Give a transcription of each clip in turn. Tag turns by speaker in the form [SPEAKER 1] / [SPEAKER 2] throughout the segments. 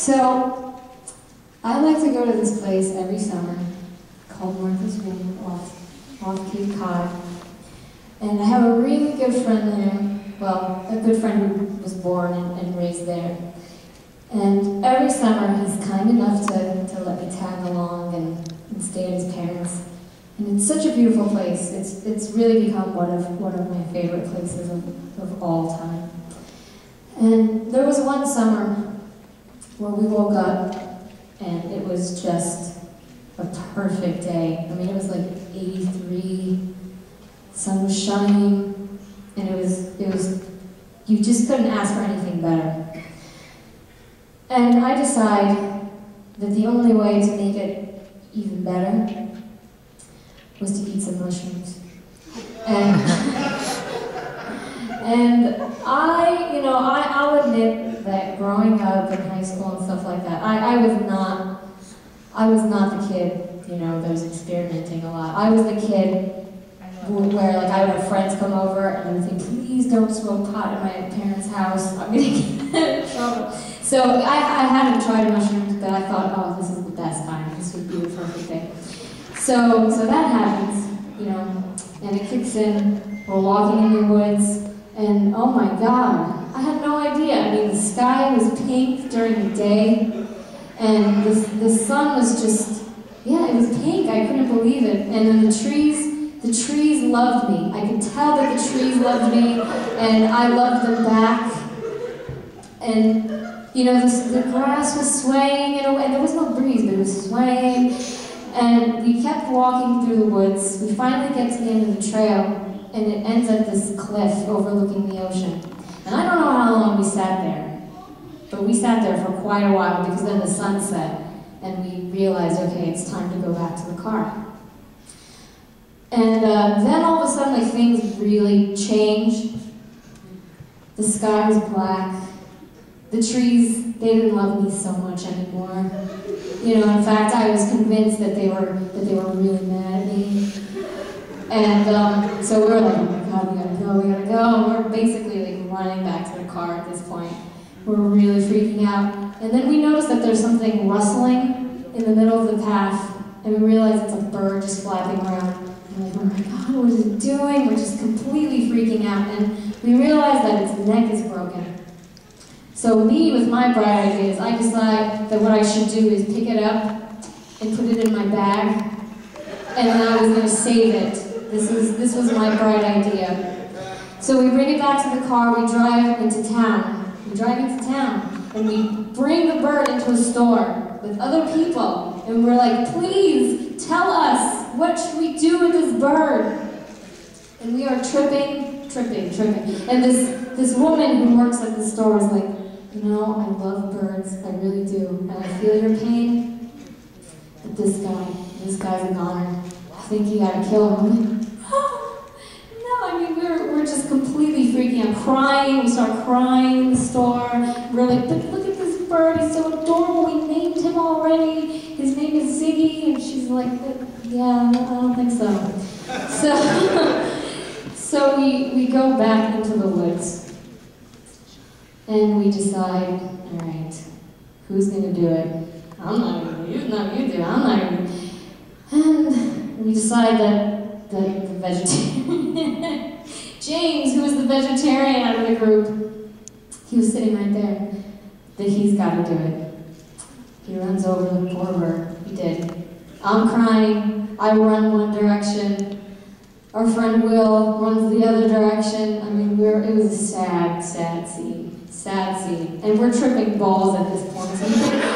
[SPEAKER 1] So, I like to go to this place every summer called Martha's Vineyard off Cape Cod. And I have a really good friend there, well, a good friend who was born and raised there. And every summer he's kind enough to let me tag along and stay at his parents'. And it's such a beautiful place. It's really become one of my favorite places of all time. And there was one summer where we woke up and it was just a perfect day. I mean, it was like 83, sun was shining, and it was, you just couldn't ask for anything better. And I decided that the only way to make it even better was to eat some mushrooms. And I'll admit that growing up in high school and stuff like that, I was not the kid, that was experimenting a lot. I was the kid where like I would have friends come over and I would think, please don't smoke pot at my parents' house, I'm gonna get in trouble. So I hadn't tried mushrooms, but I thought, oh, this is the best time, this would be the perfect thing. So that happens, and it kicks in, we're walking in the woods, and oh my God, I had no idea. I mean, the sky was pink during the day, and the sun was just, it was pink, I couldn't believe it. And then the trees loved me. I could tell that the trees loved me, and I loved them back. And, the grass was swaying in a way, and there was no breeze, but it was swaying. And we kept walking through the woods. We finally get to the end of the trail, and it ends at this cliff overlooking the ocean. And I don't know how long we sat there, but we sat there for quite a while because then the sun set, and we realized, okay, it's time to go back to the car. And then all of a sudden, like, things really changed. The sky was black. The trees, they didn't love me so much anymore. In fact, I was convinced that they were really mad at me. And so we were like, oh my God, we gotta go. And we're basically like running back to the car at this point. We're really freaking out. And then we noticed that there's something rustling in the middle of the path, and we realize it's a bird just flapping around. We're like, oh my God, what is it doing? We're just completely freaking out. And we realize that its neck is broken. So me, with my bright ideas, I decide that what I should do is pick it up and put it in my bag, and then I was going to save it. This was my bright idea. So we bring it back to the car, we drive into town. And we bring the bird into a store with other people, and we're like, please, tell us, what should we do with this bird? And we are tripping. And this woman who works at the store was like, I love birds, I really do, and I feel your pain, but this guy's a goner. I think you gotta kill him. Oh, no, I mean, we're just completely freaking out, crying. We start crying in the store. We're like, but look at this bird, he's so adorable, we named him already. His name is Ziggy, and she's like, yeah, I don't think so. So we go back into the woods. And we decide, all right, who's going to do it? I'm not going to do it. No, you do it. I'm not going to do it. And we decide that the vegetarian, James, who was the vegetarian out of the group, he was sitting right there, that he's got to do it. He runs over the poor bird. He did. I'm crying. I run one direction. Our friend Will runs the other direction. I mean, it was a sad scene. And we're tripping balls at this point. So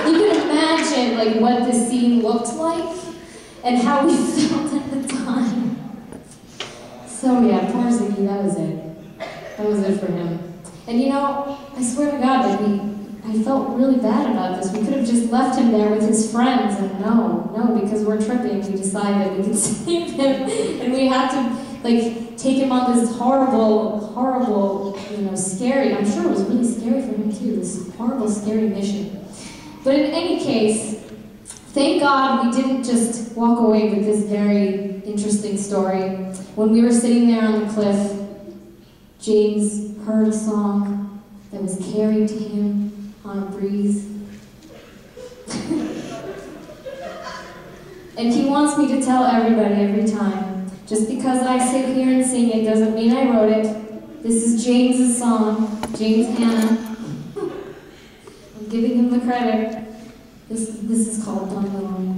[SPEAKER 1] you can imagine like what this scene looked like and how we felt at the time. So yeah, poor Ziggy, that was it. That was it for him. And I swear to God that I felt really bad about this. We could have just left him there with his friends, and no, because we're tripping, we decided that we could save him, and we had to like take him on this horrible, scary, I'm sure it was really scary for him too, this horrible, scary mission. But in any case, thank God we didn't just walk away with this very interesting story. When we were sitting there on the cliff, James heard a song that was carried to him on a breeze. And he wants me to tell everybody every time. Just because I sit here and sing it doesn't mean I wrote it. This is James's song, James Hanna. I'm giving him the credit. This is called Don't Belong.